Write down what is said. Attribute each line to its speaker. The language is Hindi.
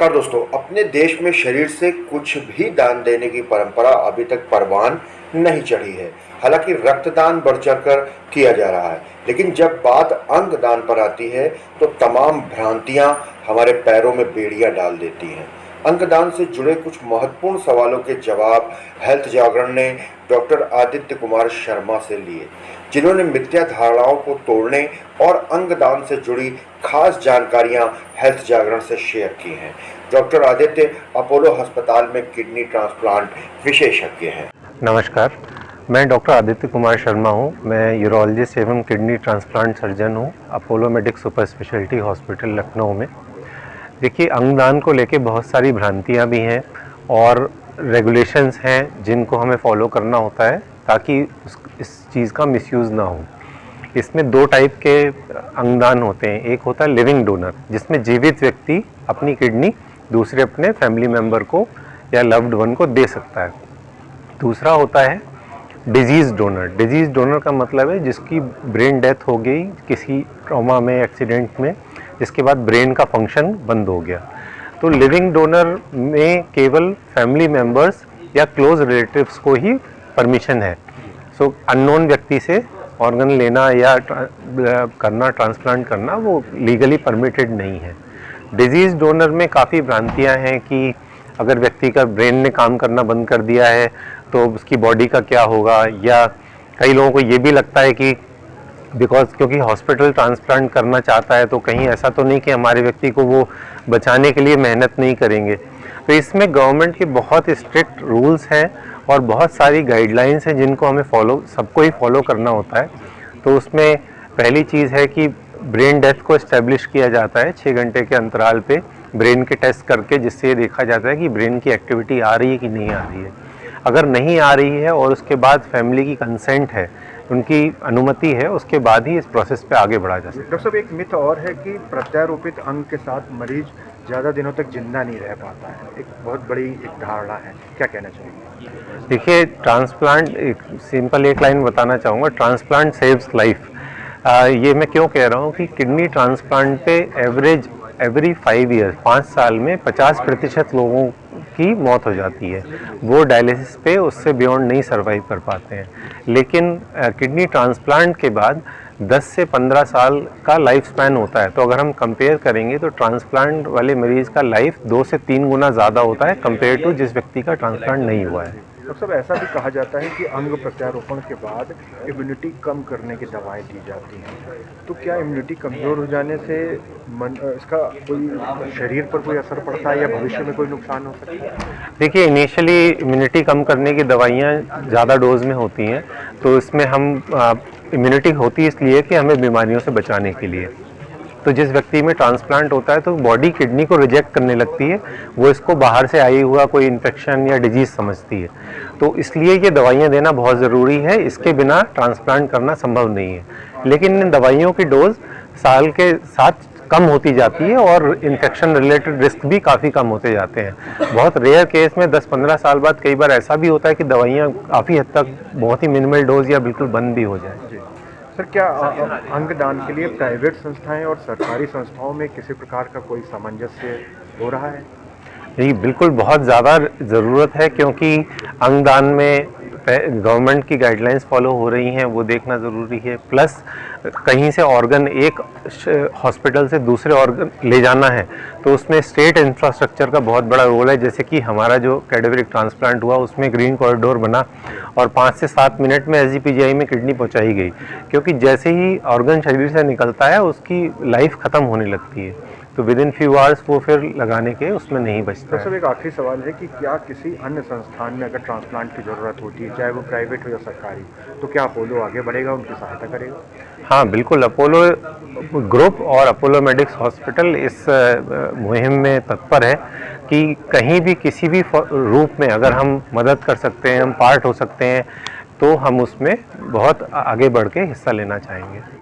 Speaker 1: नमस्कार दोस्तों। अपने देश में शरीर से कुछ भी दान देने की परंपरा अभी तक परवान नहीं चढ़ी है। हालांकि रक्तदान बढ़ चढ़कर किया जा रहा है, लेकिन जब बात अंग दान पर आती है तो तमाम भ्रांतियां हमारे पैरों में बेड़ियां डाल देती हैं। अंगदान से जुड़े कुछ महत्वपूर्ण सवालों के जवाब हेल्थ जागरण ने डॉक्टर आदित्य कुमार शर्मा से लिए, जिन्होंने मिथ्या धारणाओं को तोड़ने और अंगदान से जुड़ी खास जानकारियां हेल्थ जागरण से शेयर की हैं। डॉक्टर आदित्य अपोलो अस्पताल में किडनी ट्रांसप्लांट विशेषज्ञ हैं।
Speaker 2: नमस्कार, मैं डॉक्टर आदित्य कुमार शर्मा हूँ। मैं यूरोलॉजिस्ट एवं किडनी ट्रांसप्लांट सर्जन हूँ Apollo medics super speciality hospital Lucknow में। देखिए, अंगदान को लेके बहुत सारी भ्रांतियाँ भी हैं और रेगुलेशंस हैं जिनको हमें फॉलो करना होता है ताकि इस चीज़ का मिसयूज़ ना हो। इसमें दो टाइप के अंगदान होते हैं। एक होता है लिविंग डोनर, जिसमें जीवित व्यक्ति अपनी किडनी दूसरे अपने फैमिली मेम्बर को या लव्ड वन को दे सकता है। दूसरा होता है डिजीज़ डोनर। डिजीज़ डोनर का मतलब है जिसकी ब्रेन डेथ हो गई किसी ट्रॉमा में, एक्सीडेंट में, जिसके बाद ब्रेन का फंक्शन बंद हो गया। तो लिविंग डोनर में केवल फैमिली मेम्बर्स या क्लोज रिलेटिव्स को ही परमिशन है। सो अननोन व्यक्ति से ऑर्गन लेना या करना, ट्रांसप्लांट करना, वो लीगली परमिटेड नहीं है। डिजीज़ डोनर में काफ़ी भ्रांतियाँ हैं कि अगर व्यक्ति का ब्रेन ने काम करना बंद कर दिया है तो उसकी बॉडी का क्या होगा, या कई लोगों को ये भी लगता है कि क्योंकि हॉस्पिटल ट्रांसप्लांट करना चाहता है तो कहीं ऐसा तो नहीं कि हमारे व्यक्ति को वो बचाने के लिए मेहनत नहीं करेंगे। तो इसमें गवर्नमेंट के बहुत स्ट्रिक्ट रूल्स हैं और बहुत सारी गाइडलाइंस हैं जिनको हमें सबको ही फॉलो करना होता है। तो उसमें पहली चीज़ है कि ब्रेन डेथ को इस्टेब्लिश किया जाता है 6 घंटे के अंतराल पे ब्रेन के टेस्ट करके, जिससे ये देखा जाता है कि ब्रेन की एक्टिविटी आ रही है कि नहीं आ रही है। अगर नहीं आ रही है और उसके बाद फैमिली की कंसेंट है, उनकी अनुमति है, उसके बाद ही इस प्रोसेस पे आगे बढ़ा जा सकता है।
Speaker 3: डॉक्टर साहब, एक मिथ और है कि प्रत्यारोपित अंग के साथ मरीज ज़्यादा दिनों तक जिंदा नहीं रह पाता है। एक बहुत बड़ी धारणा है, क्या कहना चाहिए?
Speaker 2: देखिए, ट्रांसप्लांट, एक लाइन बताना चाहूँगा, ट्रांसप्लांट सेव्स लाइफ। ये मैं क्यों कह रहा हूँ कि किडनी ट्रांसप्लांट पे एवरी 5 ईयर 5 साल में 50% लोगों की मौत हो जाती है। वो डायलिसिस पे उससे बियॉन्ड नहीं सर्वाइव कर पाते हैं। लेकिन किडनी ट्रांसप्लांट के बाद 10 से 15 साल का लाइफ स्पैन होता है। तो अगर हम कंपेयर करेंगे तो ट्रांसप्लांट वाले मरीज़ का लाइफ 2 से 3 गुना ज़्यादा होता है कंपेयर टू जिस व्यक्ति का ट्रांसप्लांट नहीं हुआ है।
Speaker 3: डॉक्टर साहब, ऐसा भी कहा जाता है कि अंग प्रत्यारोपण के बाद इम्यूनिटी कम करने की दवाएं दी जाती हैं। तो क्या इम्यूनिटी कमज़ोर हो जाने से इसका कोई शरीर पर कोई असर पड़ता है या भविष्य में कोई नुकसान हो सकता है?
Speaker 2: देखिए, इनिशियली इम्यूनिटी कम करने की दवाइयाँ ज़्यादा डोज में होती हैं, तो इसमें हम इम्यूनिटी होती है इसलिए कि हमें बीमारियों से बचाने के लिए। तो जिस व्यक्ति में ट्रांसप्लांट होता है तो बॉडी किडनी को रिजेक्ट करने लगती है, वो इसको बाहर से आई हुआ कोई इन्फेक्शन या डिजीज़ समझती है। तो इसलिए ये दवाइयाँ देना बहुत ज़रूरी है, इसके बिना ट्रांसप्लांट करना संभव नहीं है। लेकिन इन दवाइयों की डोज साल के साथ कम होती जाती है और इन्फेक्शन रिलेटेड रिस्क भी काफ़ी कम होते जाते हैं। बहुत रेयर केस में 10-15 साल बाद कई बार ऐसा भी होता है कि दवाइयाँ काफ़ी हद तक बहुत ही मिनिमल डोज या बिल्कुल बंद भी हो जाए।
Speaker 3: सर, क्या अंगदान के लिए प्राइवेट संस्थाएं और सरकारी संस्थाओं में किसी प्रकार का कोई सामंजस्य हो रहा है?
Speaker 2: जी बिल्कुल, बहुत ज़्यादा ज़रूरत है, क्योंकि अंगदान में गवर्नमेंट की गाइडलाइंस फॉलो हो रही हैं, वो देखना ज़रूरी है। प्लस कहीं से ऑर्गन एक हॉस्पिटल से दूसरे ऑर्गन ले जाना है तो उसमें स्टेट इंफ्रास्ट्रक्चर का बहुत बड़ा रोल है। जैसे कि हमारा जो कैडेवरिक ट्रांसप्लांट हुआ उसमें ग्रीन कॉरिडोर बना और 5 से 7 मिनट में SGPGI में किडनी पहुंचाई गई, क्योंकि जैसे ही ऑर्गन शरीर से निकलता है उसकी लाइफ ख़त्म होने लगती है, तो विद इन फ्यू आवर्स वो फिर लगाने के उसमें नहीं बचता है।
Speaker 3: सर, एक आखिरी सवाल है कि क्या किसी अन्य संस्थान में अगर ट्रांसप्लांट की ज़रूरत होती है, चाहे वो प्राइवेट हो या सरकारी, तो क्या अपोलो आगे बढ़ेगा, उनकी सहायता करेगा?
Speaker 2: हाँ बिल्कुल, अपोलो ग्रुप और अपोलो मेडिक्स हॉस्पिटल इस मुहिम में तत्पर है कि कहीं भी किसी भी रूप में अगर हम मदद कर सकते हैं, हम पार्ट हो सकते हैं, तो हम उसमें बहुत आगे बढ़ के हिस्सा लेना चाहेंगे।